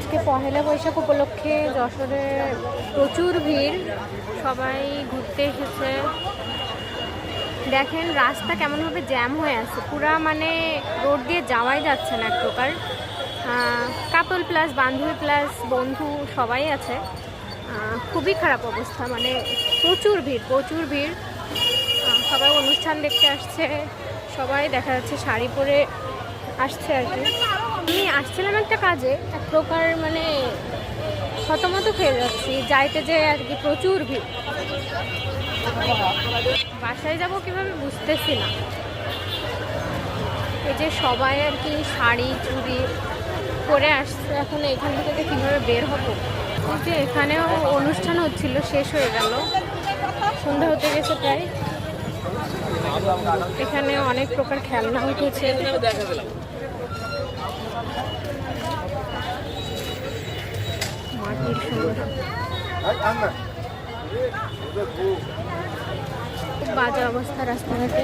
আজকে পহেলা বৈশাখ উপলক্ষে যশোরে প্রচুর ভিড়, সবাই ঘুরতে এসেছে। দেখেন রাস্তা কেমনভাবে জ্যাম হয়ে আছে, পুরা মানে রোড দিয়ে যাওয়াই যাচ্ছে না এক প্রকার। কাপল প্লাস বান্ধবী প্লাস বন্ধু সবাই আছে। খুবই খারাপ অবস্থা, মানে প্রচুর ভিড় প্রচুর ভিড়। সবাই অনুষ্ঠান দেখতে আসছে, সবাই দেখা যাচ্ছে শাড়ি পরে আসছে আর কি। আমি আসছিলাম একটা কাজে, এক প্রকার মানে হতমত খেয়ে যাচ্ছি, যাইতে যে আর কি প্রচুর ভিড়। বাসায় যাব কিভাবে বুঝতেছি না। এই যে সবাই আর কি শাড়ি চুড়ি পরে আসছে, এখন এখান থেকে কীভাবে বের হবো। এই যে এখানেও অনুষ্ঠান হচ্ছিল, শেষ হয়ে গেল, সন্ধ্যা হতে গেছে প্রায়। এখানে অনেক প্রকার খেলনা উঠেছে। মাটির সুন্দর, খুব বাজে অবস্থা রাস্তাঘাটে,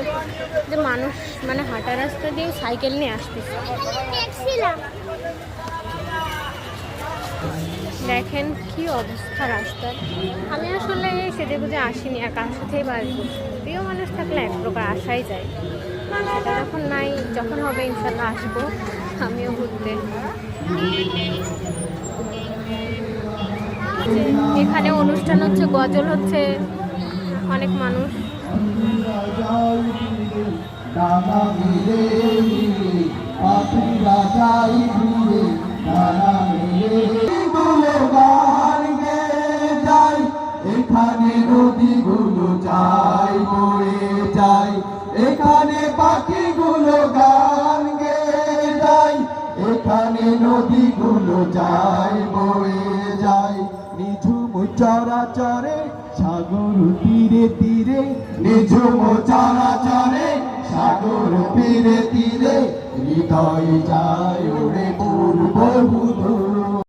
যে মানুষ মানে হাঁটা রাস্তা দিয়ে সাইকেল নিয়ে আসতেছে। দেখেন কি অবস্থা রাস্তার। আমি আসলে সেজে গুজে আসিনি, আর কার সাথেই বাসবো। প্রিয় মানুষ থাকলে এক প্রকার আসাই যায়, সেটা যখন নাই, যখন হবে ইনশাল্লাহ আসবো আমিও ঘুরতে। এখানে অনুষ্ঠান হচ্ছে, গজল হচ্ছে, অনেক মানুষ। এখানে নদীগুলো যায় বয়ে যায়, এখানে পাখিগুলো গান গেয়ে যায়, এখানে নদীগুলো যায় বয়ে যায়। নিঝুম চরাচরে সাগর তীরে তীরে, নিঝুম চরাচরে সাগর তীরে তীরে, হৃদয় যায় ওরে পূর্ব বুধ।